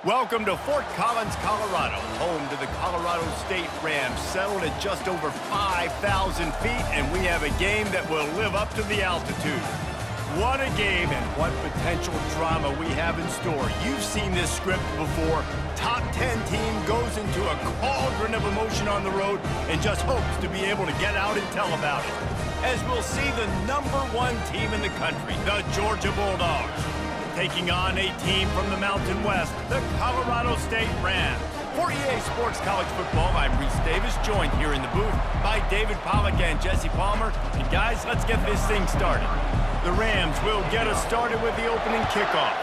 Welcome to Fort Collins, Colorado, home to the Colorado State Rams, settled at just over 5,000 feet, and we have a game that will live up to the altitude. What a game and what potential drama we have in store. You've seen this script before. Top 10 team goes into a cauldron of emotion on the road and just hopes to be able to get out and tell about it. As we'll see the #1 team in the country, the Georgia Bulldogs, taking on a team from the Mountain West, the Colorado State Rams. For EA Sports College Football, I'm Reese Davis, joined here in the booth by David Pollack and Jesse Palmer. And guys, let's get this thing started. The Rams will get us started with the opening kickoff.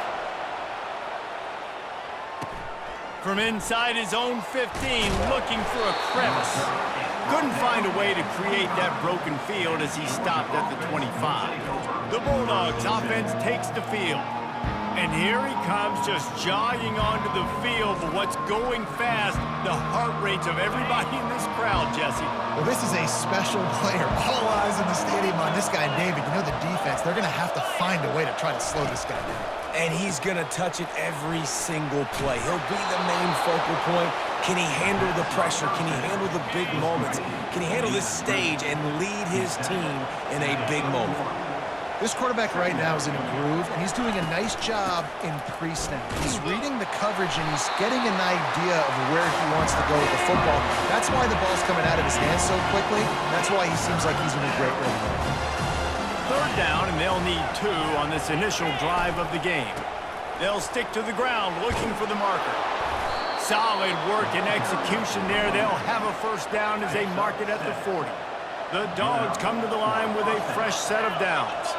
From inside his own 15, looking for a crevice. Couldn't find a way to create that broken field as he stopped at the 25. The Bulldogs offense takes the field. And here he comes, just jogging onto the field. But what's going fast, the heart rates of everybody in this crowd, Jesse. Well, this is a special player. All eyes in the stadium on this guy, David. You know the defense, they're going to have to find a way to try to slow this guy down. And he's going to touch it every single play. He'll be the main focal point. Can he handle the pressure? Can he handle the big moments? Can he handle this stage and lead his team in a big moment? This quarterback right now is in a groove, and he's doing a nice job in pre-snap. He's reading the coverage, and he's getting an idea of where he wants to go with the football. That's why the ball's coming out of his hands so quickly. That's why he seems like he's in a great rhythm. Third down, and they'll need 2 on this initial drive of the game. They'll stick to the ground, looking for the marker. Solid work and execution there. They'll have a first down as they mark it at the 40. The Dogs come to the line with a fresh set of downs.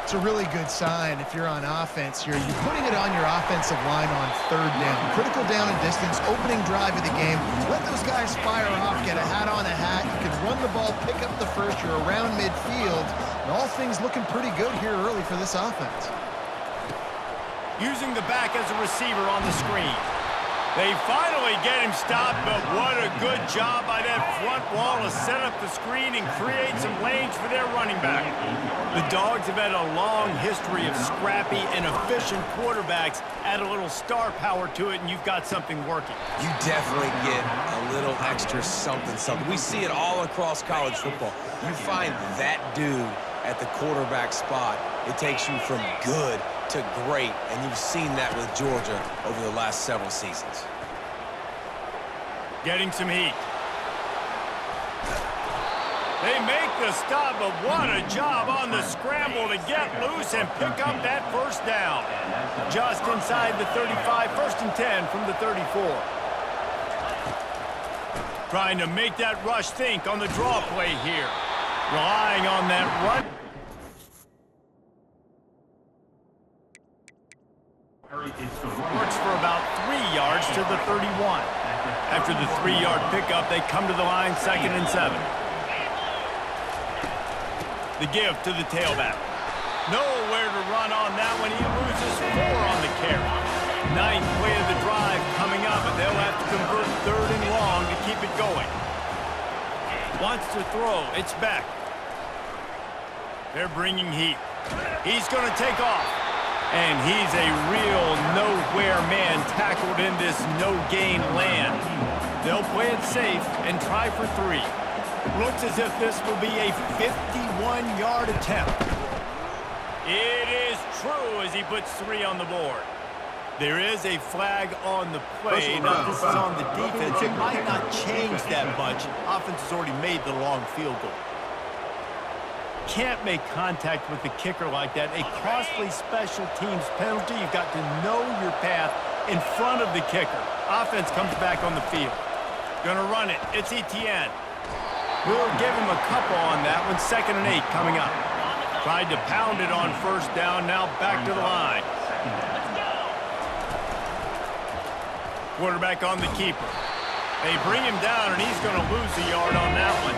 It's a really good sign if you're on offense here. You're putting it on your offensive line on third down. Critical down and distance, opening drive of the game. Let those guys fire off, get a hat on a hat. You can run the ball, pick up the first. You're around midfield. And all things looking pretty good here early for this offense. Using the back as a receiver on the screen. They finally get him stopped, but what a good job by that front wall to set up the screen and create some lanes for their running back. The Dogs have had a long history of scrappy and efficient quarterbacks. Add a little star power to it, and you've got something working. You definitely get a little extra something. We see it all across college football. You find that dude at the quarterback spot, it takes you from good to great, and you've seen that with Georgia over the last several seasons. Getting some heat. They make the stop, but what a job on the scramble to get loose and pick up that first down. Just inside the 35, 1st and 10 from the 34. Trying to make that rush think on the draw play here. Relying on that run. Works for about 3 yards to the 31. After the 3-yard pickup, they come to the line 2nd and 7. The give to the tailback. Nowhere to run on that one. He loses 4 on the carry. 9th play of the drive coming up, but they'll have to convert 3rd and long to keep it going. Wants to throw. It's back. They're bringing heat. He's going to take off. And he's a real nowhere man tackled in this no-gain land. They'll play it safe and try for 3. Looks as if this will be a 51-yard attempt. It is true as he puts 3 on the board. There is a flag on the play. Now, this is on the defense. It might not change that much. Offense has already made the long field goal. Can't make contact with the kicker like that. A costly special teams penalty. You've got to know your path in front of the kicker. Offense comes back on the field. Gonna run it. It's Etienne. We'll give him a couple on that one. 2nd and 8 coming up. Tried to pound it on first down. Now back to the line. Quarterback on the keeper. They bring him down, and he's going to lose a yard on that one.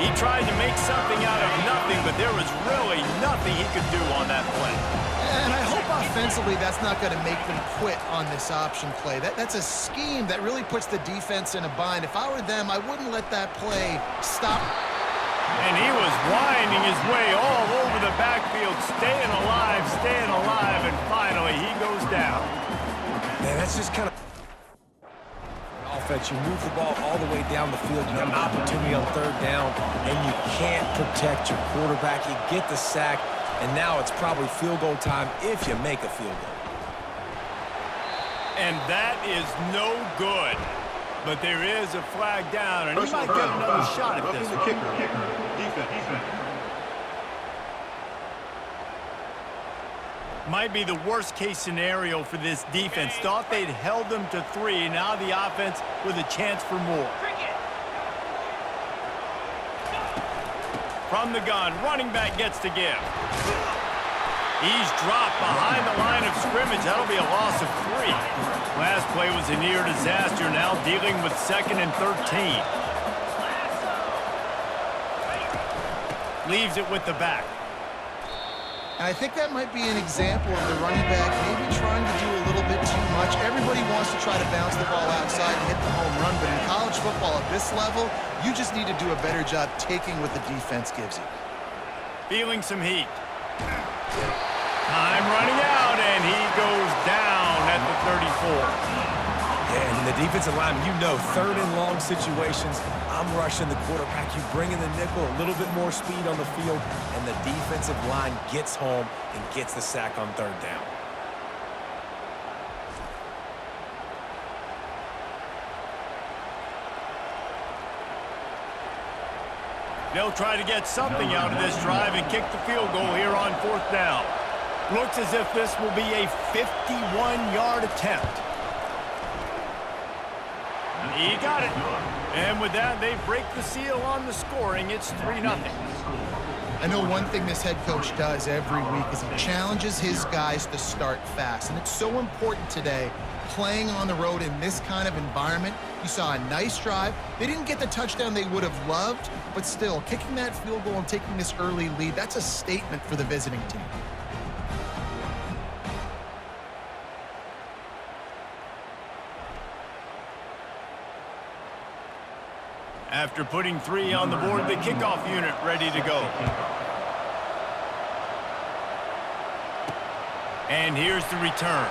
He tried to make something out of nothing, but there was really nothing he could do on that play. And I hope offensively that's not going to make them quit on this option play. That's a scheme that really puts the defense in a bind. If I were them, I wouldn't let that play stop. And he was winding his way all over the backfield, staying alive, and finally he goes down. Man, that's just kind of offense. You move the ball all the way down the field. You have an opportunity on third down, and you can't protect your quarterback. You get the sack, and now it's probably field goal time if you make a field goal. And that is no good. But there is a flag down, and he might get another shot at this one. Defense. Might be the worst-case scenario for this defense. Thought they'd held them to 3. Now the offense with a chance for more. From the gun, running back gets to give. He's dropped behind the line of scrimmage. That'll be a loss of 3. Last play was a near disaster. Now dealing with 2nd and 13. Leaves it with the back. And I think that might be an example of the running back maybe trying to do a little bit too much. Everybody wants to try to bounce the ball outside and hit the home run, but in college football at this level, you just need to do a better job taking what the defense gives you. Feeling some heat. Time running out, and he goes down at the 34. And in the defensive line, you know, 3rd and long situations, I'm rushing the quarterback. You bring in the nickel, a little bit more speed on the field, and the defensive line gets home and gets the sack on 3rd down. They'll try to get something out of this drive and kick the field goal here on 4th down. Looks as if this will be a 51-yard attempt. He got it. And with that, they break the seal on the scoring. It's 3-0. I know one thing this head coach does every week is he challenges his guys to start fast. And it's so important today, playing on the road in this kind of environment. You saw a nice drive. They didn't get the touchdown they would have loved, but still, kicking that field goal and taking this early lead, that's a statement for the visiting team. After putting 3 on the board, the kickoff unit ready to go. And here's the return.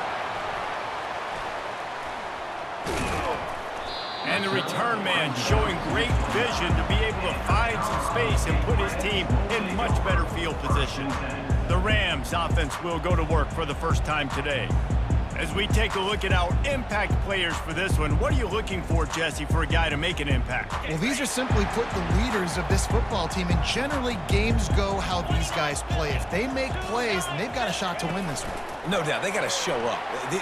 And the return man showing great vision to be able to find some space and put his team in much better field position. The Rams offense will go to work for the first time today. As we take a look at our impact players for this one, what are you looking for, Jesse, for a guy to make an impact? Well, these are simply put the leaders of this football team, and generally games go how these guys play. If they make plays, then they've got a shot to win this one. No doubt, they got to show up.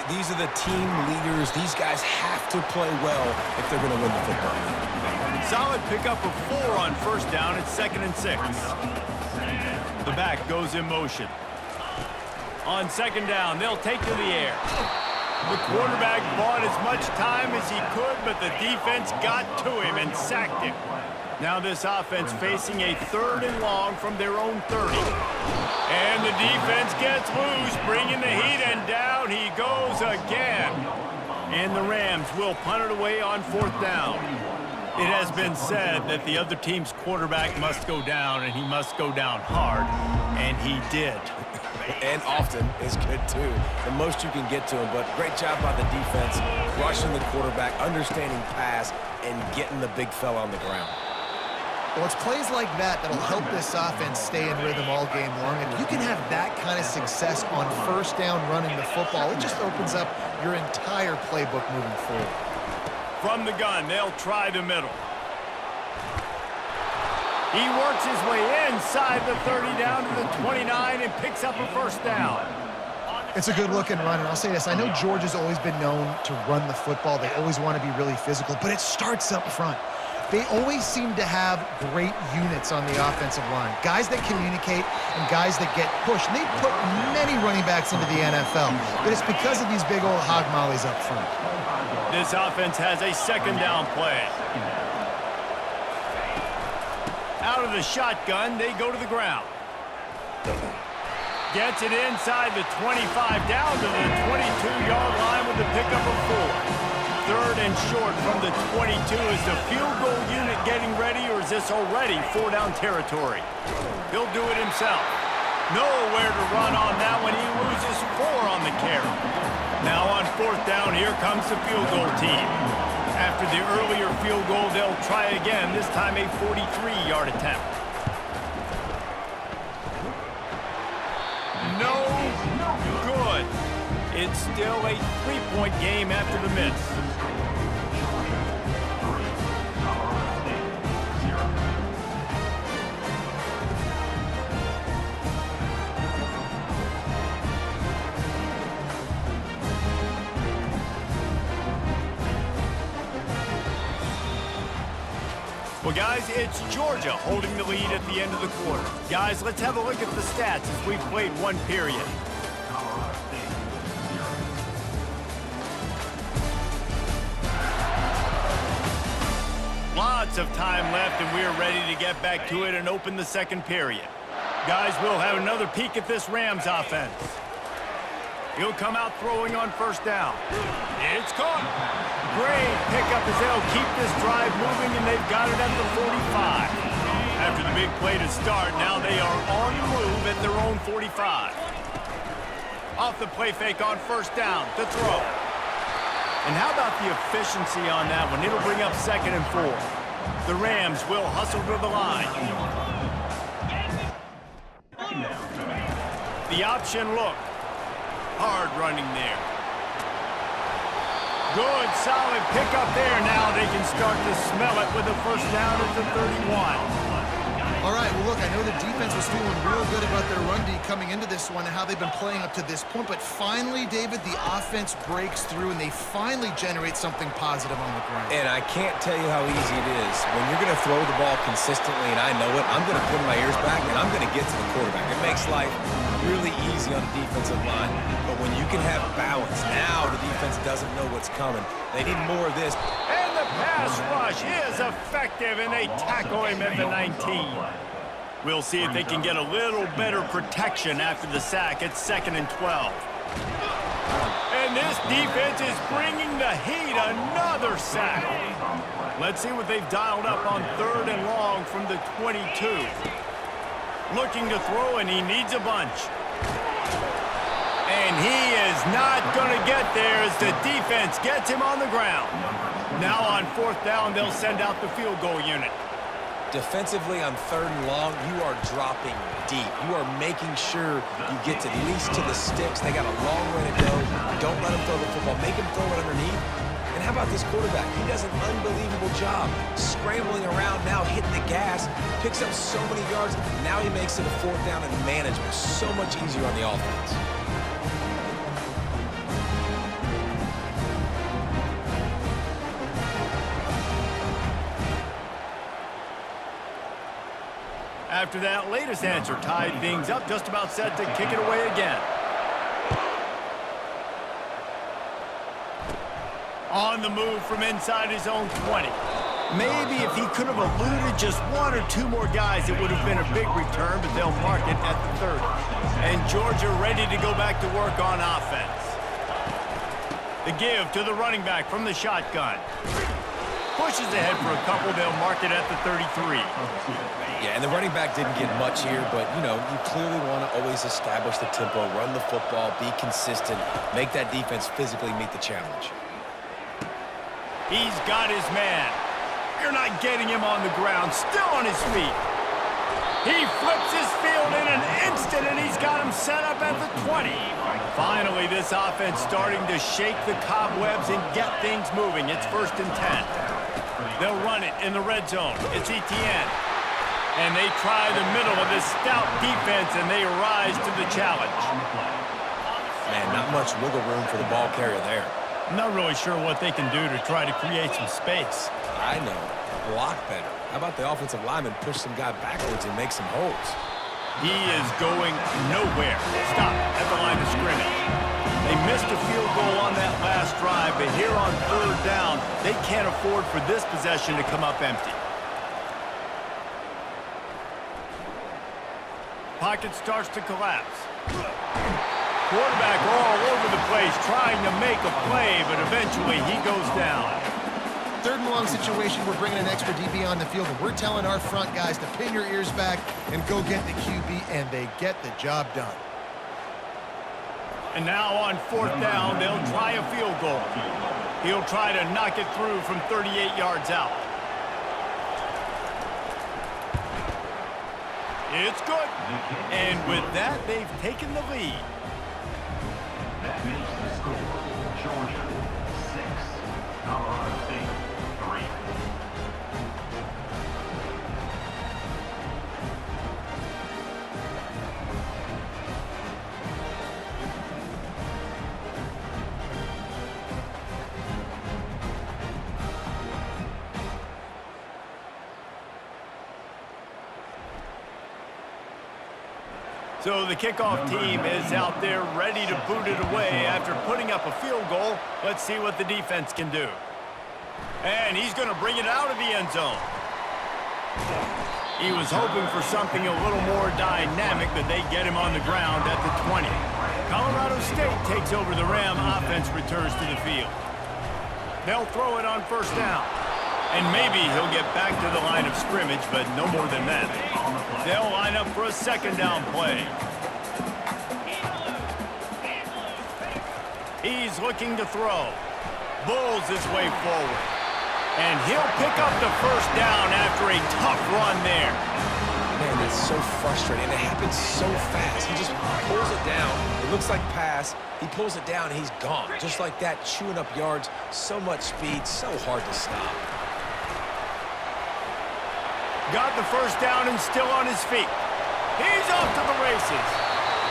These are the team leaders. These guys have to play well if they're going to win the football game. Solid pickup of 4 on 1st down. It's 2nd and 6. The back goes in motion. On 2nd down, they'll take to the air. The quarterback bought as much time as he could, but the defense got to him and sacked him. Now this offense facing a 3rd and long from their own 30. And the defense gets loose, bringing the heat, and down he goes again. And the Rams will punt it away on 4th down. It has been said that the other team's quarterback must go down, and he must go down hard, and he did. And often is good, too. The most you can get to him, but great job by the defense, rushing the quarterback, understanding pass, and getting the big fella on the ground. Well, it's plays like that that'll help this offense stay in rhythm all game long. If you can have that kind of success on 1st down running the football, it just opens up your entire playbook moving forward. From the gun, they'll try the middle. He works his way inside the 30 down to the 29 and picks up a 1st down. It's a good-looking run, and I'll say this. I know Georgia's always been known to run the football. They always want to be really physical, but it starts up front. They always seem to have great units on the offensive line, guys that communicate and guys that get pushed. And they put many running backs into the NFL, but it's because of these big old hog mollies up front. This offense has a 2nd down play. Out of the shotgun, they go to the ground. Gets it inside the 25, down to the 22-yard line with the pickup of 4. 3rd and short from the 22. Is the field goal unit getting ready, or is this already 4-down territory? He'll do it himself. Nowhere to run on that one. He loses 4 on the carry. Now on 4th down, here comes the field goal team. After the earlier field goal, they'll try again, this time a 43-yard attempt. No good. It's still a 3-point game after the miss. Well, guys, it's Georgia holding the lead at the end of the quarter. Guys, let's have a look at the stats as we've played one period. Lots of time left, and we're ready to get back to it and open the second period. Guys, we'll have another peek at this Rams offense. He'll come out throwing on 1st down. It's caught. Great pickup as they'll keep this drive moving, and they've got it at the 45. After the big play to start, now they are on the move at their own 45. Off the play fake on 1st down to throw. And how about the efficiency on that one? It'll bring up 2nd and 4. The Rams will hustle to the line. The option look. Hard running there. Good, solid pickup there. Now they can start to smell it with a 1st down at the 31. All right, well, look, I know the defense was feeling real good about their run D coming into this one and how they've been playing up to this point, but finally, David, the offense breaks through and they finally generate something positive on the ground. And I can't tell you how easy it is. When you're going to throw the ball consistently, and I know it, I'm going to put my ears back and I'm going to get to the quarterback. It makes life really easy on the defensive line, but when you can have balance, now the defense doesn't know what's coming. They need more of this. And the pass rush is effective, and they tackle him at the 19. We'll see if they can get a little better protection after the sack. It's 2nd and 12. And this defense is bringing the heat. Another sack. Let's see what they've dialed up on 3rd and long from the 22. Looking to throw, and he needs a bunch. And he is not going to get there as the defense gets him on the ground. Now on 4th down, they'll send out the field goal unit. Defensively on 3rd and long, you are dropping deep. You are making sure you get at least to the sticks. They got a long way to go. Don't let them throw the football. Make them throw it underneath. And how about this quarterback? He does an unbelievable job scrambling around now, hitting the gas, picks up so many yards. Now he makes it a 4th down and management. So much easier on the offense. After that latest answer tied things up, just about set to kick it away again. On the move from inside his own 20. Maybe if he could have eluded just 1 or 2 more guys, it would have been a big return, but they'll mark it at the 30. And Georgia ready to go back to work on offense. The give to the running back from the shotgun. Pushes ahead for a couple. They'll mark it at the 33. Yeah, and the running back didn't get much here, but, you know, you clearly want to always establish the tempo, run the football, be consistent, make that defense physically meet the challenge. He's got his man. You're not getting him on the ground, still on his feet. He flips his field in an instant, and he's got him set up at the 20. Finally, this offense starting to shake the cobwebs and get things moving. It's 1st and 10. They'll run it in the red zone. It's Etienne. And they try the middle of this stout defense, and they rise to the challenge. Man, not much wiggle room for the ball carrier there. I'm not really sure what they can do to try to create some space. I know. Block better. How about the offensive lineman push some guy backwards and make some holes? He is going nowhere. Stop at the line of scrimmage. They missed a field goal on that last drive, but here on 3rd down, they can't afford for this possession to come up empty. Pocket starts to collapse. Quarterback all over the place trying to make a play, but eventually he goes down. 3rd and long situation, we're bringing an extra DB on the field, and we're telling our front guys to pin your ears back and go get the QB, and they get the job done. And now on 4th down, they'll try a field goal. He'll try to knock it through from 38 yards out. It's good. And with that, they've taken the lead. That makes the score Georgia 6, Colorado State 3. So the kickoff team is out there ready to boot it away after putting up a field goal. Let's see what the defense can do. And he's going to bring it out of the end zone. He was hoping for something a little more dynamic, but they get him on the ground at the 20. Colorado State takes over the Ram. Offense returns to the field. They'll throw it on 1st down. And maybe he'll get back to the line of scrimmage, but no more than that. They'll line up for a 2nd down play. He's looking to throw. Bulls his way forward. And he'll pick up the 1st down after a tough run there. Man, that's so frustrating. It happens so fast. He just pulls it down. It looks like pass. He pulls it down, and he's gone. Just like that, chewing up yards. So much speed, so hard to stop. Got the 1st down and still on his feet. He's off to the races.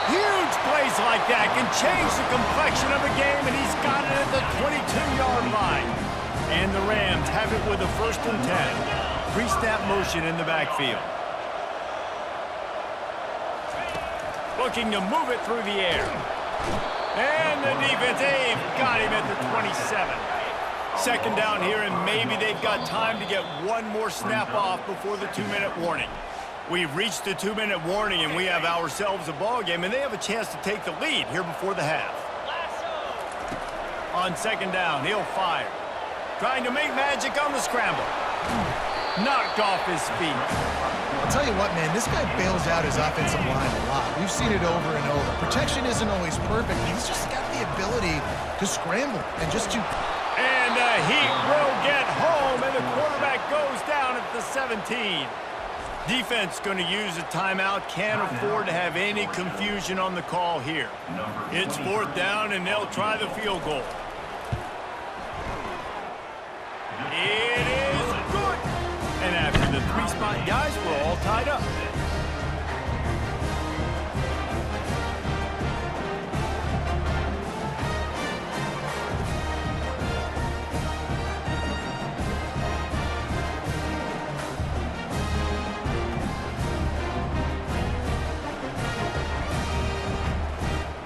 Huge plays like that can change the complexion of a game, and he's got it at the 22-yard line. And the Rams have it with a 1st and 10. Pre-snap motion in the backfield. Looking to move it through the air. And the defense, they've got him at the 27. 2nd down here, and maybe they've got time to get one more snap off before the 2-minute warning. We've reached the 2-minute warning, and we have ourselves a ball game, and they have a chance to take the lead here before the half. On 2nd down, he'll fire. Trying to make magic on the scramble. Knocked off his feet. I'll tell you what, man, this guy bails out his offensive line a lot. We've seen it over and over. Protection isn't always perfect. He's just got the ability to scramble and just to... And the Heat will get home, and the quarterback goes down at the 17. Defense going to use a timeout. Can't afford to have any confusion on the call here. It's 4th down, and they'll try the field goal. It is good. And after the 3-spot guys, we're all tied up.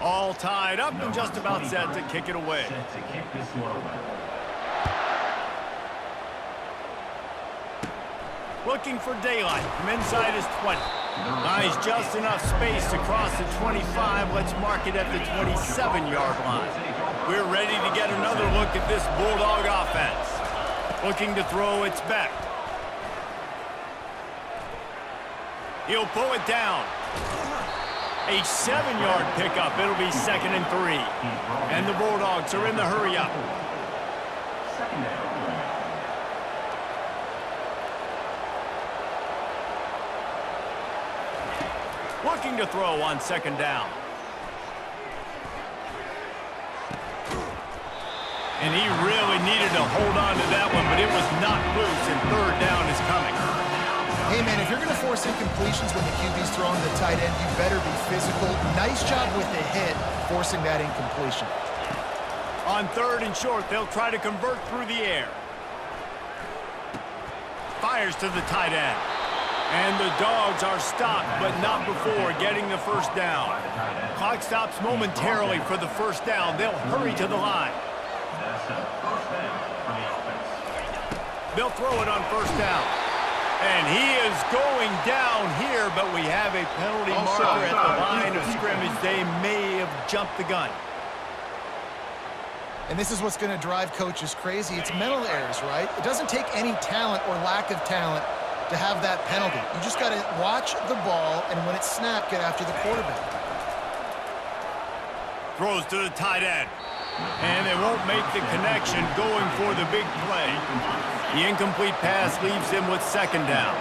All tied up and just about set to kick it away. Looking for daylight from inside his 20. Nice, just enough space to cross the 25. Let's mark it at the 27-yard line. We're ready to get another look at this Bulldog offense. Looking to throw, it's back. He'll pull it down. A 7-yard pickup. It'll be 2nd and 3. And the Bulldogs are in the hurry up. Looking to throw on 2nd down. And he really needed to hold on to that one, but it was knocked loose, and 3rd down is coming. Hey, man, if you're going to force incompletions when the QB's throwing the tight end, you better be physical. Nice job with the hit, forcing that incompletion. On 3rd and short, they'll try to convert through the air. Fires to the tight end. And the Dogs are stopped, but not before getting the 1st down. Clock stops momentarily for the 1st down. They'll hurry to the line. They'll throw it on 1st down. And he is going down here, but we have a penalty marker at the line of scrimmage. They may have jumped the gun. And this is what's going to drive coaches crazy. It's mental errors, right? It doesn't take any talent or lack of talent to have that penalty. You just got to watch the ball, and when it's snapped, get after the quarterback. Throws to the tight end. And they won't make the connection going for the big play. The incomplete pass leaves him with second down.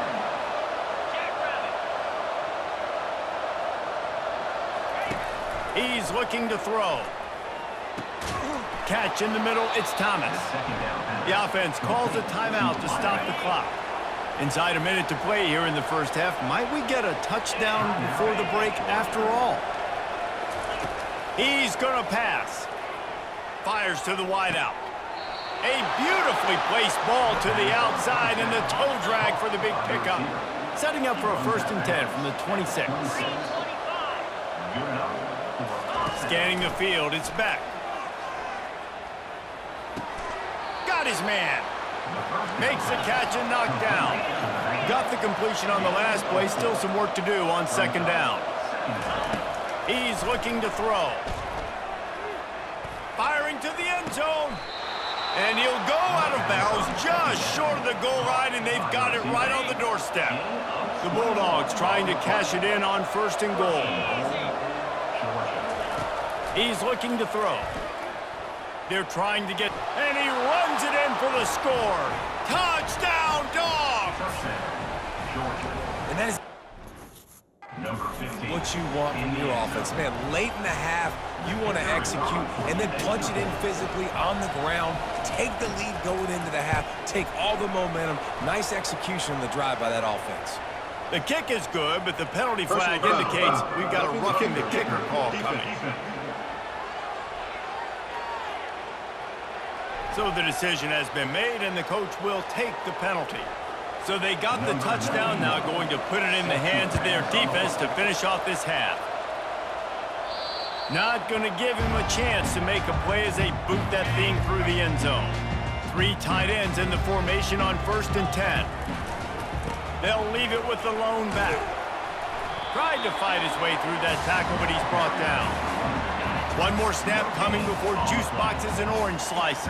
He's looking to throw. Catch in the middle, it's Thomas. The offense calls a timeout to stop the clock. Inside a minute to play here in the first half. Might we get a touchdown before the break after all? He's going to pass. Fires to the wideout. A beautifully placed ball to the outside and the toe drag for the big pickup. Setting up for a 1st and 10 from the 26. Scanning the field, it's back. Got his man. Makes the catch and knocked down. Got the completion on the last play. Still some work to do on second down. He's looking to throw. Firing to the end zone. And he'll go out of bounds just short of the goal line, and they've got it right on the doorstep. The Bulldogs trying to cash it in on 1st and goal. He's looking to throw. They're trying to get, and he runs it in for the score. Touchdown, Dogs! And that is what you want from your offense. Man, late in the half, you want to execute and then punch it in physically on the ground. Take the lead going into the half. Take all the momentum. Nice execution on the drive by that offense. The kick is good, but the penalty flag indicates we've got a roughing the kicker call coming. So the decision has been made, and the coach will take the penalty. So they got the touchdown, now going to put it in the hands of their defense to finish off this half. Not going to give him a chance to make a play as they boot that thing through the end zone. 3 tight ends in the formation on 1st and 10. They'll leave it with the lone back. Tried to fight his way through that tackle, but he's brought down. One more snap coming before juice boxes and orange slices.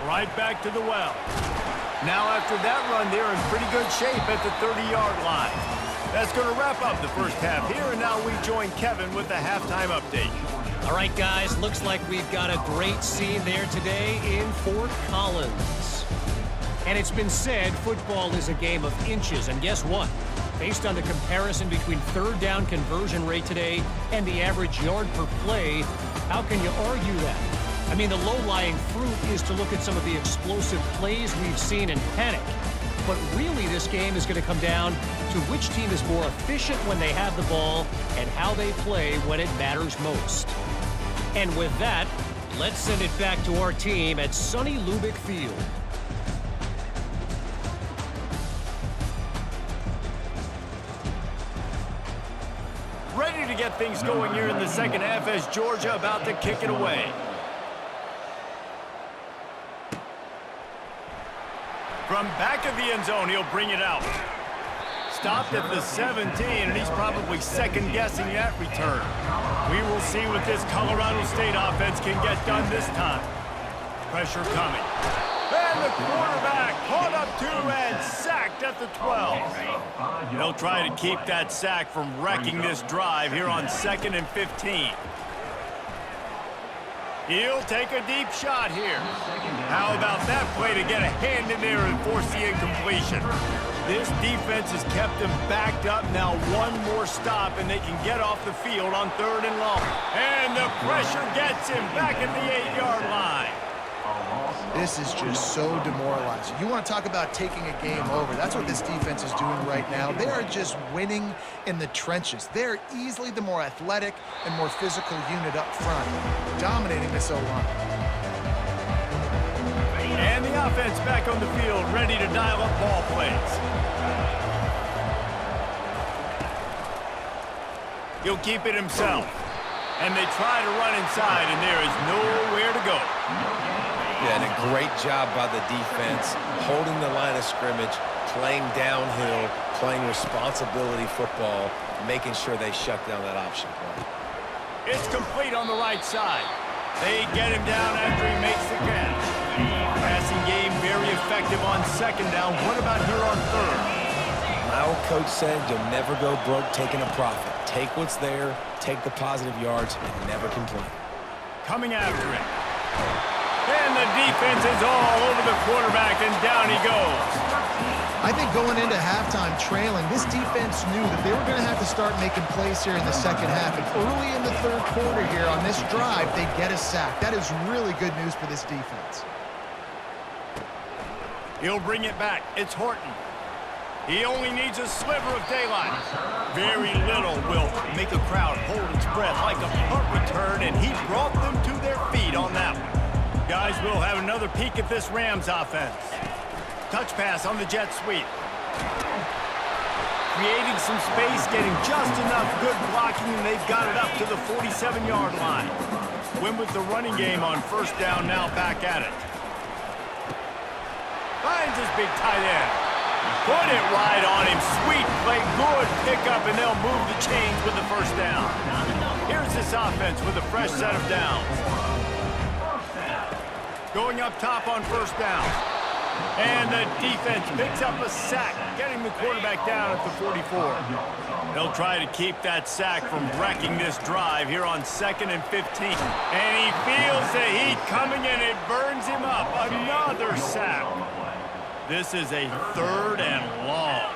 Right back to the well. Now after that run, they're in pretty good shape at the 30-yard line. That's going to wrap up the first half here, and now we join Kevin with the halftime update. All right, guys, looks like we've got a great scene there today in Fort Collins. And it's been said football is a game of inches, and guess what? Based on the comparison between 3rd down conversion rate today and the average yard per play, how can you argue that? I mean, the low-lying fruit is to look at some of the explosive plays we've seen in panic. But really, this game is going to come down to which team is more efficient when they have the ball and how they play when it matters most. And with that, let's send it back to our team at sunny Lubick Field. Ready to get things going here in the second half as Georgia about to kick it away. From back of the end zone, he'll bring it out. Stopped at the 17, and he's probably second-guessing that return. We will see what this Colorado State offense can get done this time. Pressure coming. And the quarterback caught up to and sacked at the 12. They'll try to keep that sack from wrecking this drive here on 2nd and 15. He'll take a deep shot here. How about that play to get a hand in there and force the incompletion? This defense has kept them backed up. Now one more stop, and they can get off the field on 3rd and long. And the pressure gets him back at the 8-yard line. This is just so demoralizing. You want to talk about taking a game over. That's what this defense is doing right now. They are just winning in the trenches. They're easily the more athletic and more physical unit up front, dominating this O-line. And the offense back on the field, ready to dial up ball plays. He'll keep it himself. And they try to run inside, and there is nowhere to go. Yeah, and a great job by the defense, holding the line of scrimmage, playing downhill, playing responsibility football, making sure they shut down that option play. It's complete on the right side. They get him down after he makes the catch. Passing game very effective on 2nd down. What about here on 3rd? My old coach said you'll never go broke taking a profit. Take what's there, take the positive yards, and never complain. Coming after it. And the defense is all over the quarterback, and down he goes. I think going into halftime trailing, this defense knew that they were going to have to start making plays here in the second half. And early in the third quarter here on this drive, they get a sack. That is really good news for this defense. He'll bring it back. It's Horton. He only needs a sliver of daylight. Very little will make a crowd hold its breath like a punt return, and he brought them to their feet on that one. Guys, we'll have another peek at this Rams offense. Touch pass on the jet sweep. Creating some space, getting just enough good blocking, and they've got it up to the 47-yard line. Win with the running game on first down, now back at it. Finds his big tight end. Put it right on him. Sweet play, good pickup, and they'll move the chains with the first down. Here's this offense with a fresh set of downs. Going up top on first down. And the defense picks up a sack, getting the quarterback down at the 44. They'll try to keep that sack from wrecking this drive here on 2nd and 15. And he feels the heat coming, and it burns him up. Another sack. This is a 3rd and long.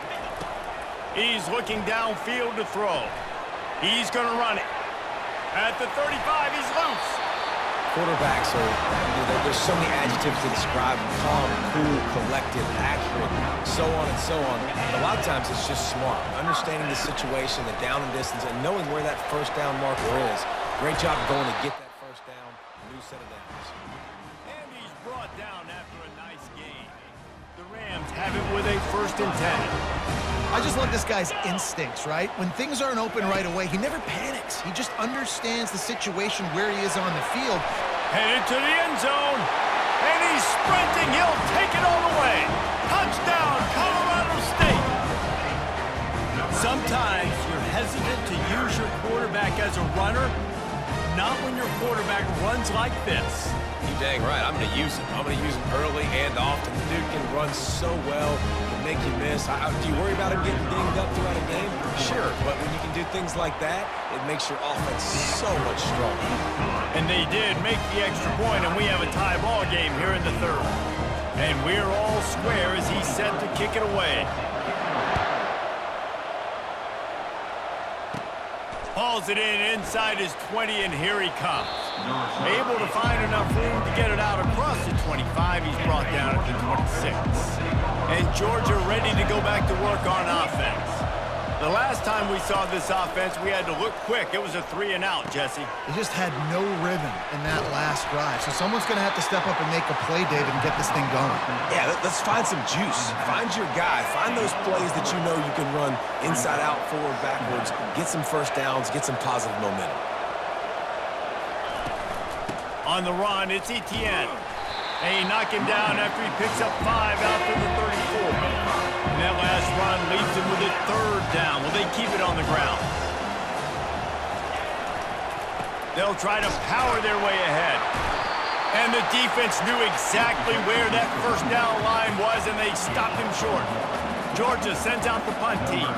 He's looking downfield to throw. He's going to run it. At the 35, he's loose. Quarterbacks are, there's so many adjectives to describe them: calm, cool, collected, accurate, so on and so on. But a lot of times it's just smart. Understanding the situation, the down and distance, and knowing where that first down marker is. Great job going to get that first down, new set of downs. And he's brought down after a nice game. The Rams have it with a 1st and 10. I just love this guy's instincts, right? When things aren't open right away, he never panics. He just understands the situation where he is on the field. Headed to the end zone. And he's sprinting. He'll take it all the way. Touchdown, Colorado State. Sometimes you're hesitant to use your quarterback as a runner. Not when your quarterback runs like this. You're dang right. I'm going to use him. I'm going to use him early and often. The dude can run so well, can make you miss. Do you worry about him getting dinged up throughout a game? Sure, but when you can do things like that, it makes your offense so much stronger. And they did make the extra point, and we have a tie ball game here in the 3rd. And we're all square as he's set to kick it away. Hauls it inside his 20, and here he comes. Able to find enough room to get it out across the 25. He's brought down at the 26. And Georgia ready to go back to work on offense. The last time we saw this offense, we had to look quick. It was a 3 and out, Jesse. They just had no rhythm in that last drive. So someone's going to have to step up and make a play, David, and get this thing going. Yeah, let's find some juice. Find your guy. Find those plays that you know you can run inside out, forward, backwards. Get some first downs. Get some positive momentum. On the run, it's Etienne. And he knocked him down after he picks up 5 out to the 34. And that last run leaves him with a 3rd down. Will they keep it on the ground? They'll try to power their way ahead. And the defense knew exactly where that first down line was, and they stopped him short. Georgia sends out the punt team.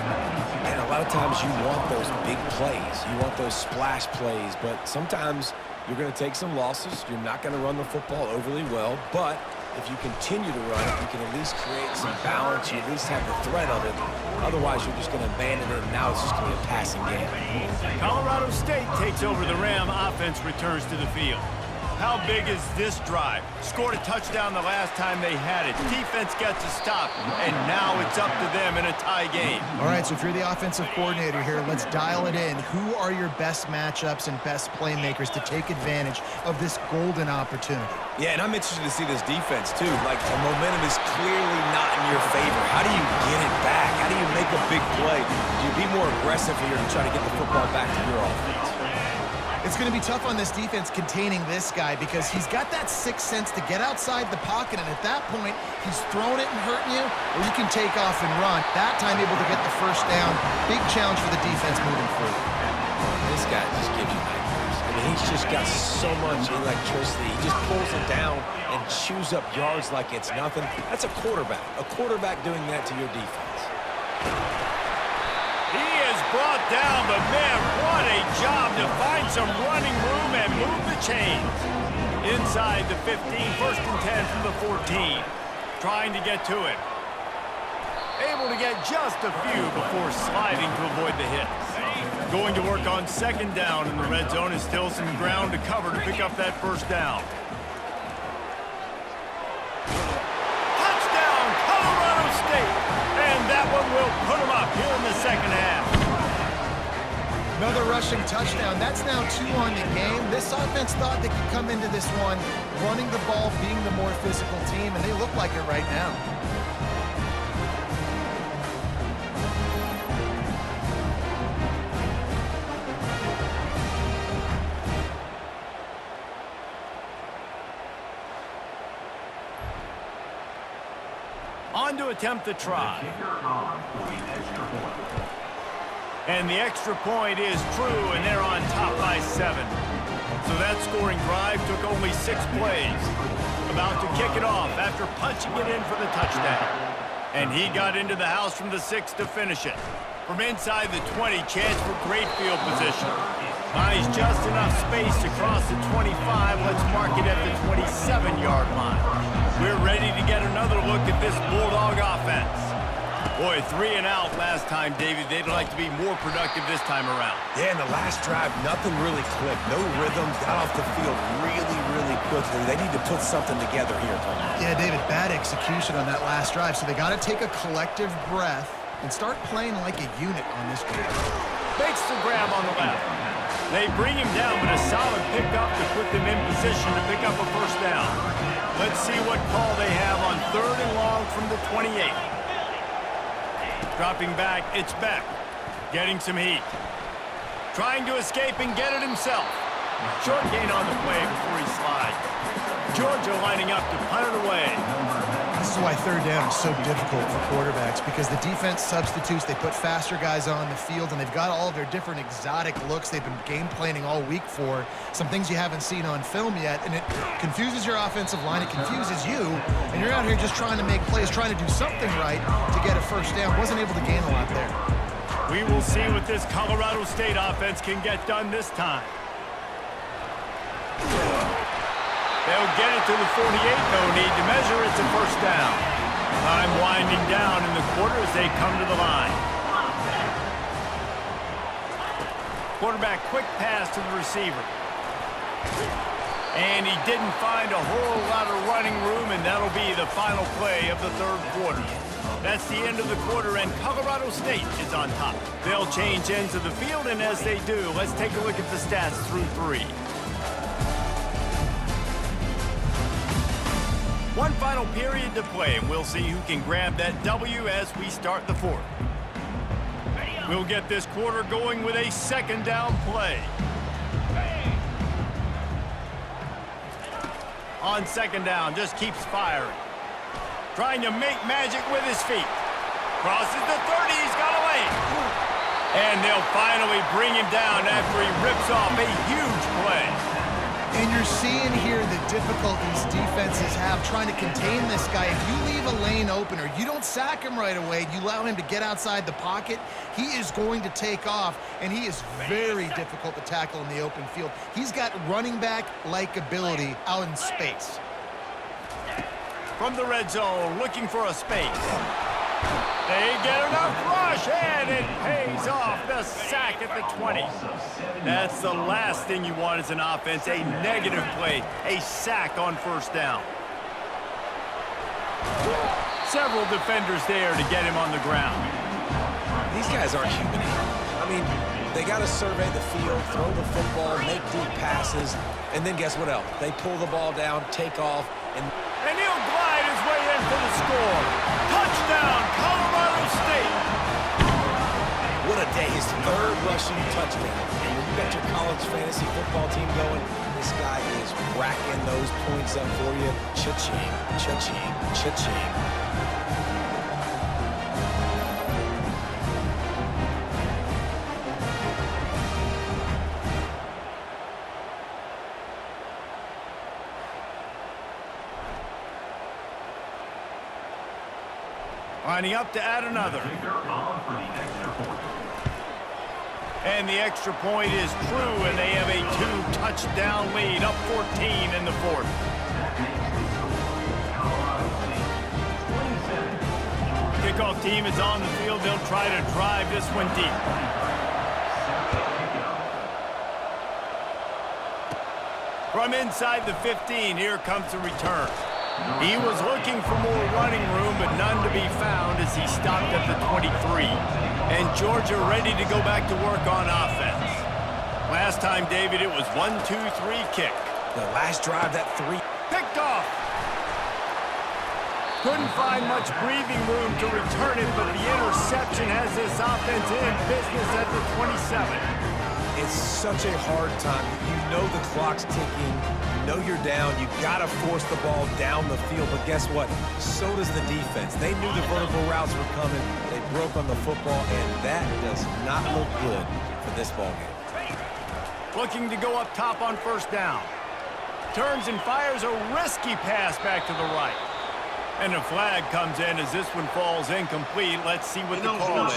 And a lot of times you want those big plays. You want those splash plays, but sometimes you're going to take some losses. You're not going to run the football overly well, but if you continue to run it, you can at least create some balance. You at least have the threat of it. Otherwise, you're just going to abandon it, and now it's just going to be a passing game. Colorado State takes over. The Ram offense returns to the field. How big is this drive? Scored a touchdown the last time they had it. Defense gets a stop, and now it's up to them in a tie game. All right, so if you're the offensive coordinator here, let's dial it in. Who are your best matchups and best playmakers to take advantage of this golden opportunity? Yeah, and I'm interested to see this defense, too. Like, the momentum is clearly not in your favor. How do you get it back? How do you make a big play? Do you be more aggressive here to try to get the football back to your offense? It's going to be tough on this defense containing this guy because he's got that sixth sense to get outside the pocket, and at that point, he's throwing it and hurting you, or you can take off and run. That time able to get the first down. Big challenge for the defense moving forward. This guy just gives you nightmares. I mean, he's just got so much electricity. He just pulls it down and chews up yards like it's nothing. That's a quarterback. A quarterback doing that to your defense. He is brought down, but man, what a job to find some running room and move the chains. Inside the 15, 1st and 10 from the 14. Trying to get to it. Able to get just a few before sliding to avoid the hits. Going to work on 2nd down in the red zone is still some ground to cover to pick up that 1st down. Touchdown, Colorado State! And that one will put them up here in the 2nd half. Another rushing touchdown. That's now 2 on the game. This offense thought they could come into this one running the ball, being the more physical team, and they look like it right now. On to attempt the try. And the extra point is true, and they're on top by 7. So that scoring drive took only 6 plays. About to kick it off after punching it in for the touchdown. And he got into the house from the 6 to finish it. From inside the 20, chance for great field position. Buys just enough space to cross the 25. Let's mark it at the 27-yard line. We're ready to get another look at this Bulldog offense. Boy, 3 and out last time, David. They'd like to be more productive this time around. Yeah, in the last drive, nothing really clicked. No rhythm, got off the field really quickly. They need to put something together here, Tom. Yeah, David, bad execution on that last drive, so they got to take a collective breath and start playing like a unit on this game. Makes the grab on the left. They bring him down, but a solid pickup to put them in position to pick up a 1st down. Let's see what call they have on 3rd and long from the 28. Dropping back, it's Beck. Getting some heat. Trying to escape and get it himself. Short gain on the play before he slides. Georgia lining up to punt it away. This is why 3rd down is so difficult for quarterbacks, because the defense substitutes, they put faster guys on the field, and they've got all of their different exotic looks they've been game planning all week for, some things you haven't seen on film yet, and it confuses your offensive line, it confuses you, and you're out here just trying to make plays, trying to do something right to get a 1st down. Wasn't able to gain a lot there. We will see what this Colorado State offense can get done this time. They'll get it to the 48, no need to measure, it's a 1st down. Time winding down in the quarter as they come to the line. Quarterback quick pass to the receiver. And he didn't find a whole lot of running room, and that'll be the final play of the 3rd quarter. That's the end of the quarter, and Colorado State is on top. They'll change ends of the field, and as they do, let's take a look at the stats through 3. One final period to play, and we'll see who can grab that W as we start the 4th. We'll get this quarter going with a 2nd down play. On 2nd down, just keeps firing. Trying to make magic with his feet. Crosses the 30, he's got a lane. And they'll finally bring him down after he rips off a huge play. And you're seeing here the difficulties defenses have trying to contain this guy. If you leave a lane open or you don't sack him right away, you allow him to get outside the pocket, he is going to take off, and he is very difficult to tackle in the open field. He's got running back-like ability out in space. From the red zone, looking for a space. They get enough rush, and it pays off. The sack at the 20. That's the last thing you want as an offense, a negative play, a sack on 1st down. Several defenders there to get him on the ground. These guys aren't human. I mean, they got to survey the field, throw the football, make deep passes, and then guess what else? They pull the ball down, take off, and he'll glide his way in for the score. Touchdown, Colorado State. What a day. His 3rd rushing touchdown. And when you got your college fantasy football team going, this guy is racking those points up for you. Cha-ching, cha-ching, cha-ching. Lining up to add another. And the extra point is true, and they have a 2-touchdown lead, up 14 in the fourth. Kickoff team is on the field. They'll try to drive this one deep. From inside the 15, here comes the return. He was looking for more running room, but none to be found as he stopped at the 23. And Georgia ready to go back to work on offense. Last time, David, it was 1-2-3 kick. The last drive, that 3. Picked off. Couldn't find much breathing room to return it, but the interception has this offense in business at the 27. It's such a hard time. You know the clock's ticking. You know you're down. You got to force the ball down the field. But guess what? So does the defense. They knew the vertical routes were coming. They broke on the football, and that does not look good for this ball game. Looking to go up top on first down. Turns and fires a risky pass back to the right. And a flag comes in as this one falls incomplete. Let's see what the call is.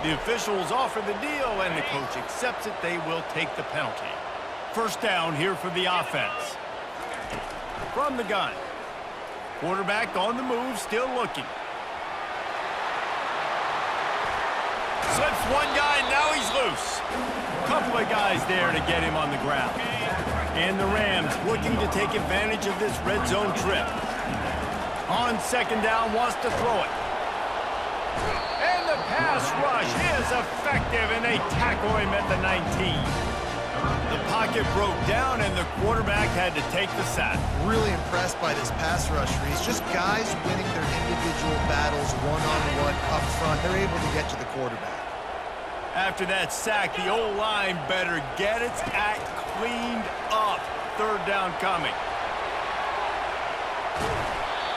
The officials offer the deal, and the coach accepts it. They will take the penalty. First down here for the offense. From the gun. Quarterback on the move, still looking. Slips one guy, now he's loose. Couple of guys there to get him on the ground. And the Rams looking to take advantage of this red zone trip. On second down, wants to throw it. And the pass rush is effective, and they tackle him at the 19. The pocket broke down, and the quarterback had to take the sack. Really impressed by this pass rush, Reese. Just guys winning their individual battles one-on-one up front. They're able to get to the quarterback. After that sack, the O-line better get its act cleaned up. Third down coming.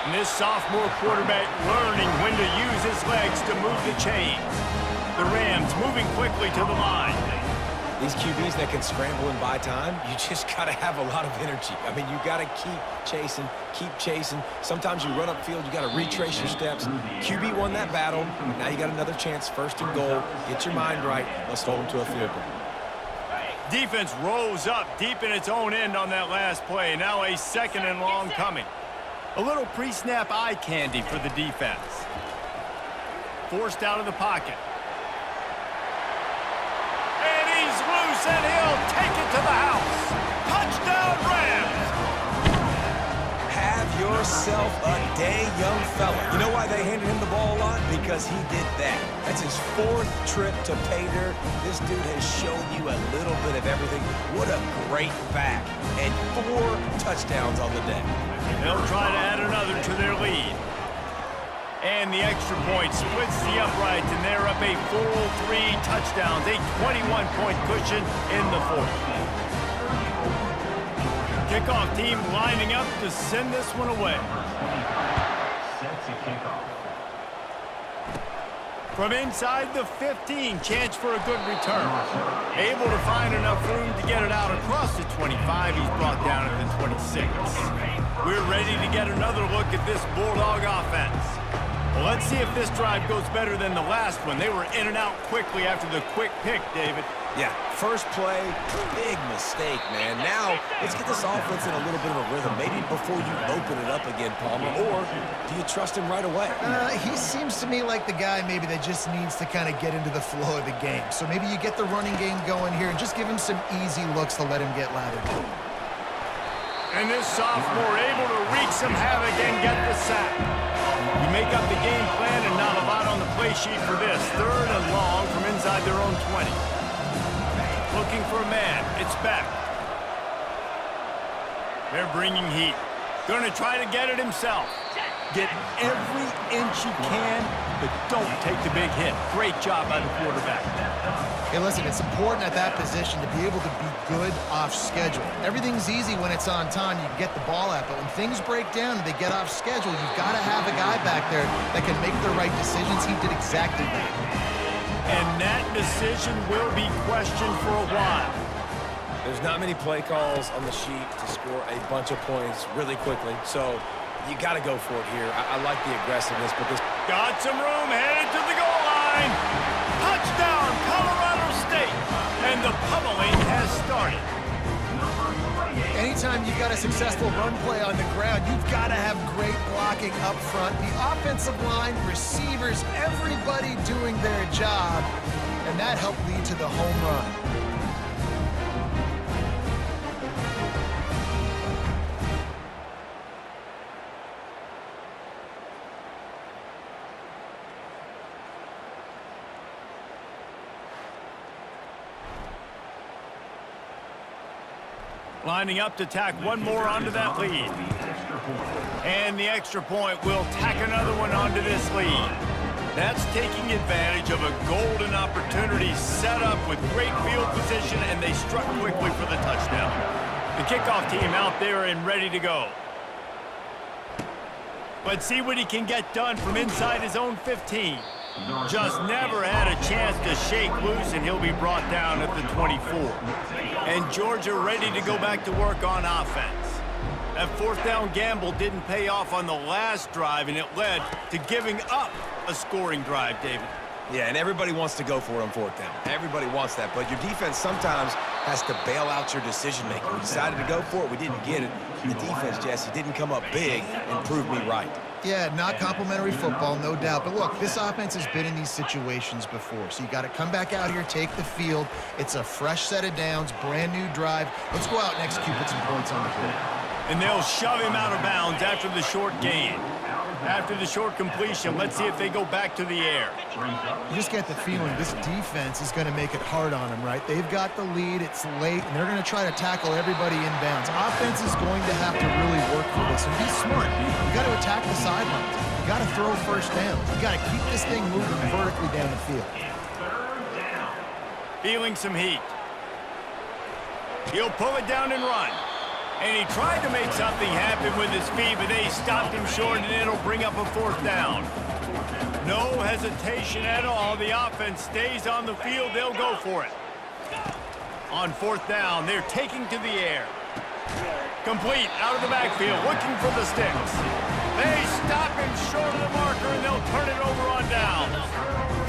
And this sophomore quarterback learning when to use his legs to move the chains. The Rams moving quickly to the line. These QBs that can scramble and buy time, you just got to have a lot of energy. I mean, you got to keep chasing, keep chasing. Sometimes you run upfield, you got to retrace your steps. QB won that battle. Now you got another chance, first and goal. Get your mind right. Let's hold them to a field goal. Defense rose up deep in its own end on that last play. Now a second and long coming. A little pre-snap eye candy for the defense. Forced out of the pocket. And he's loose, and he'll take it to the house. Touchdown, Rams! Have yourself a day, young fella. You know why they handed him the ball a lot? Because he did that. That's his 4th trip to pay dirt. This dude has shown you a little bit of everything. What a great back. And 4 touchdowns on the day. They'll try to add another to their lead. And the extra point splits the uprights, and they're up a full 3 touchdowns, a 21-point cushion in the fourth. Kickoff team lining up to send this one away. Set to kick off. From inside the 15, chance for a good return. Able to find enough room to get it out across the 25. He's brought down at the 26. We're ready to get another look at this Bulldog offense. Well, let's see if this drive goes better than the last one. They were in and out quickly after the quick pick, David. Yeah, first play, big mistake, man. Now, let's get this offense in a little bit of a rhythm. Maybe before you open it up again, Palmer, or do you trust him right away? He seems to me like the guy maybe that just needs to kind of get into the flow of the game. So maybe you get the running game going here and just give him some easy looks to let him get lathered. And this sophomore able to wreak some havoc and get the sack. You make up the game plan and not a lot on the play sheet for this. Third and long from inside their own 20. Looking for a man. It's back. They're bringing heat. Going to try to get it himself. Get every inch you can, but don't take the big hit. Great job by the quarterback. Hey, listen, it's important at that position to be able to be good off schedule. Everything's easy when it's on time. You can get the ball out, but when things break down and they get off schedule, you've got to have a guy back there that can make the right decisions. He did exactly that. And that decision will be questioned for a while. There's not many play calls on the sheet to score a bunch of points really quickly. So You got to go for it here. I like the aggressiveness, but this... Got some room, headed to the goal line. Touchdown, Colorado State. And the pummeling has started. Anytime you've got a successful run play on the ground, you've got to have great blocking up front. The offensive line, receivers, everybody doing their job, and that helped lead to the home run. Lining up to tack one more onto that lead. And the extra point will tack another one onto this lead. That's taking advantage of a golden opportunity set up with great field position, and they struck quickly for the touchdown. The kickoff team out there and ready to go. Let's see what he can get done from inside his own 15. Just never had a chance to shake loose, and he'll be brought down at the 24. And Georgia ready to go back to work on offense. That fourth down gamble didn't pay off on the last drive, and it led to giving up a scoring drive, David. Yeah, and everybody wants to go for it on fourth down. Everybody wants that, but your defense sometimes has to bail out your decision-making. We decided to go for it. We didn't get it. The defense, Jesse, didn't come up big and prove me right. Yeah, not complimentary football, no doubt. But look, this offense has been in these situations before. So you got to come back out here, take the field. It's a fresh set of downs, brand new drive. Let's go out and execute, put some points on the board. And they'll shove him out of bounds after the short gain. After the short completion, let's see if they go back to the air. You just get the feeling this defense is going to make it hard on them, right? They've got the lead, it's late, and they're going to try to tackle everybody inbounds. Offense is going to have to really work for this and be smart. You got to attack the sidelines. You got to throw first downs. You got to keep this thing moving vertically down the field. Feeling some heat. He'll pull it down and run. And he tried to make something happen with his feet, but they stopped him short, and it'll bring up a fourth down. No hesitation at all. The offense stays on the field. They'll go for it. On fourth down, they're taking to the air. Complete out of the backfield, looking for the sticks. They stop him short of the marker, and they'll turn it over on down.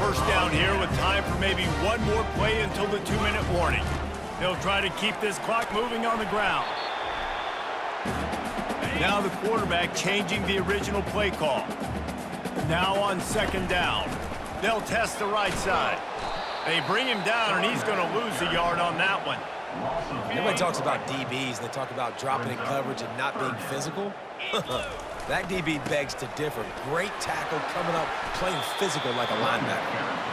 First down here with time for maybe one more play until the 2-minute warning. They'll try to keep this clock moving on the ground. Now the quarterback changing the original play call. Now on second down. They'll test the right side. They bring him down, and he's going to lose a yard on that one. Everybody talks about DBs, and they talk about dropping in coverage and not being physical. That DB begs to differ. Great tackle coming up, playing physical like a linebacker.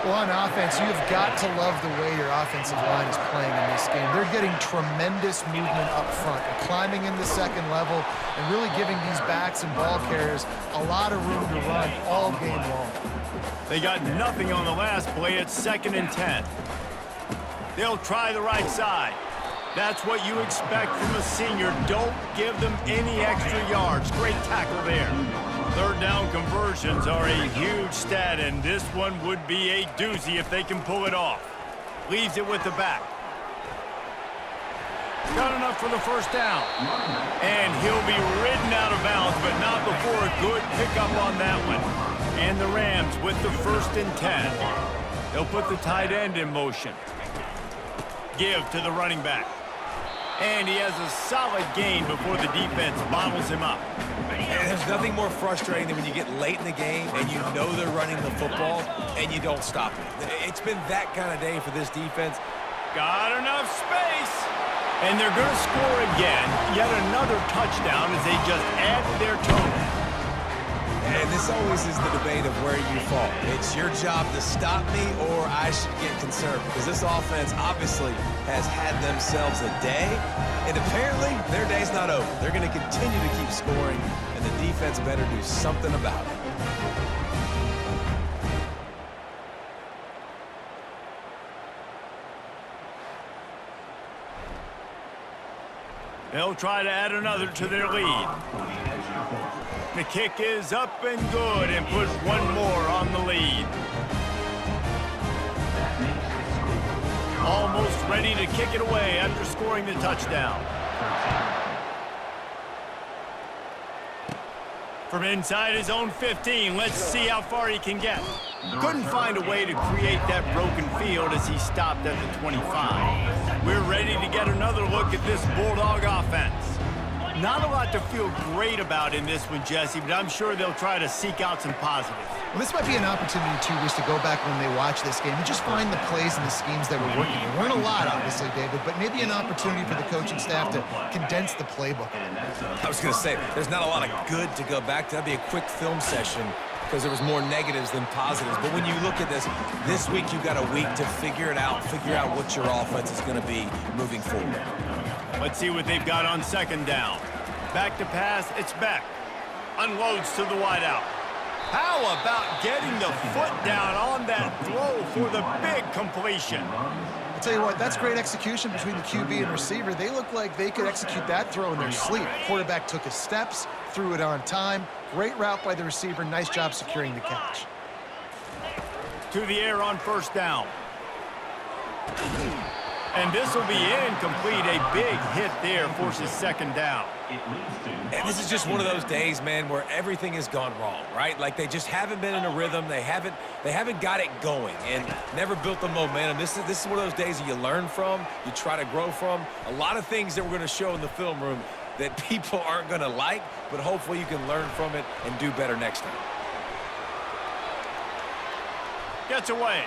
Well, on offense, you've got to love the way your offensive line is playing in this game. They're getting tremendous movement up front, climbing in the second level, and really giving these backs and ball carriers a lot of room to run all game long. They got nothing on the last play. It's 2nd and 10. They'll try the right side. That's what you expect from a senior. Don't give them any extra yards. Great tackle there. Third down conversions are a huge stat, and this one would be a doozy if they can pull it off. Leaves it with the back. Got enough for the first down. And he'll be ridden out of bounds, but not before a good pickup on that one. And the Rams with the 1st and 10. They'll put the tight end in motion. Give to the running back. And he has a solid gain before the defense bottles him up. And there's nothing more frustrating than when you get late in the game and you know they're running the football and you don't stop it. It's been that kind of day for this defense. Got enough space. And they're going to score again. Yet another touchdown as they just add to their total. And this always is the debate of where you fall. It's your job to stop me or I should get concerned, because this offense obviously has had themselves a day, and apparently their day's not over. They're going to continue to keep scoring, and the defense better do something about it. They'll try to add another to their lead. The kick is up and good, and put one more on the lead. Almost ready to kick it away after scoring the touchdown. From inside his own 15, let's see how far he can get. Couldn't find a way to create that broken field as he stopped at the 25. We're ready to get another look at this Bulldog offense. Not a lot to feel great about in this one, Jesse, but I'm sure they'll try to seek out some positives. Well, this might be an opportunity, too, Reese, to go back when they watch this game and just find the plays and the schemes that were working. There weren't a lot, obviously, David, but maybe an opportunity for the coaching staff to condense the playbook. I was going to say, there's not a lot of good to go back to. That'd be a quick film session because there was more negatives than positives. But when you look at this week you've got a week to figure it out, figure out what your offense is going to be moving forward. Let's see what they've got on second down. Back to pass, it's Beck. Unloads to the wideout. How about getting the foot down on that throw for the big completion? I'll tell you what, that's great execution between the QB and receiver. They look like they could execute that throw in their sleep. Quarterback took his steps, threw it on time. Great route by the receiver. Nice job securing the catch. To the air on first down. And this will be incomplete. A big hit there forces second down. And this is just one of those days, man, where everything has gone wrong, right? Like they just haven't been in a rhythm. They haven't got it going and never built the momentum. This is one of those days that you learn from, you try to grow from. A lot of things that we're going to show in the film room that people aren't going to like, but hopefully you can learn from it and do better next time. Gets away.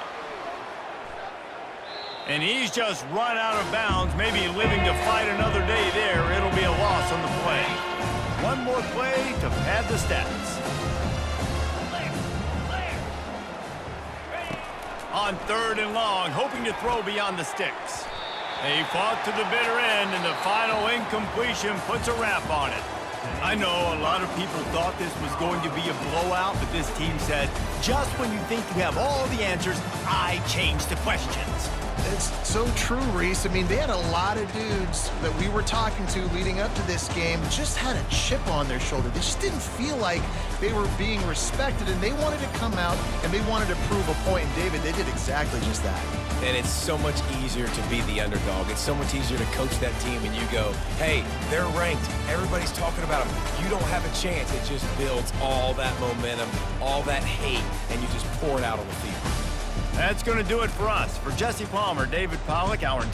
And he's just run out of bounds, maybe living to fight another day there. It'll be a loss on the play. One more play to pad the stats. On third and long, hoping to throw beyond the sticks. They fought to the bitter end, and the final incompletion puts a wrap on it. I know a lot of people thought this was going to be a blowout, but this team said, just when you think you have all the answers, I change the questions. It's so true, Reese. I mean, they had a lot of dudes that we were talking to leading up to this game just had a chip on their shoulder. They just didn't feel like they were being respected, and they wanted to come out and they wanted to prove a point. And David, they did exactly just that. And it's so much easier to be the underdog. It's so much easier to coach that team and you go, hey, they're ranked. Everybody's talking about them. You don't have a chance. It just builds all that momentum, all that hate, and you just pour it out on the field. That's going to do it for us. For Jesse Palmer, David Pollack, our